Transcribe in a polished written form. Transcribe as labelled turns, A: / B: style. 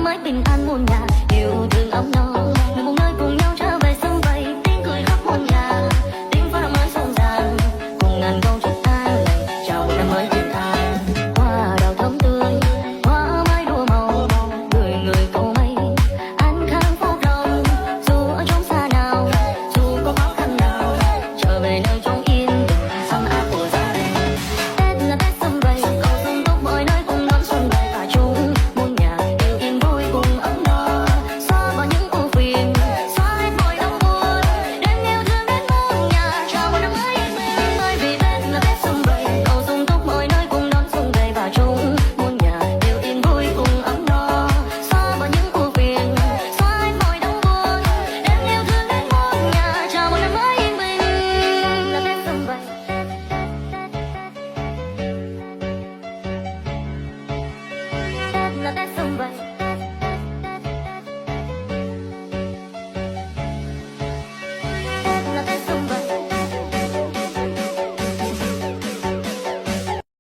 A: mới bình an muôn nhà, yêu thương ấm no, người một nơi cùng nhau trở về sum vầy, tiếng cười khắp muôn nhà, tiếng pháo mới rộn ràng, cùng ngàn câu chúc an lành, chào năm mới thiên thang. Hoa đào thơm tươi, hoa mai đua màu, người người cầu may, an khang phúc rồng, dù ở chốn xa nào, dù có khó khăn nào, trở về nơi chốn yên bình, ấm áp của gia đình. Tết là Tết sum vầy, cầu sum túc mọi nơi cùng đón xuân về và chung muôn nhà đều yên vui cùng ấm no, xóa bỏ những ưu phiền, xóa hết mọi đau buồn, đem yêu thương đến muôn nhà, chào một năm mới yên bình. Bởi vì Tết là Tết sum vầy, cầu sum túc mọi nơi cùng đón xuân về và chung muôn nhà đều yên vui cùng ấm no, xóa bỏ những ưu phiền, xóa hết mọi đau buồn, đem yêu thương đến muôn nhà, chào một năm mới yên bình. Là Tết sum vầy. Tết là Tết sum vầy.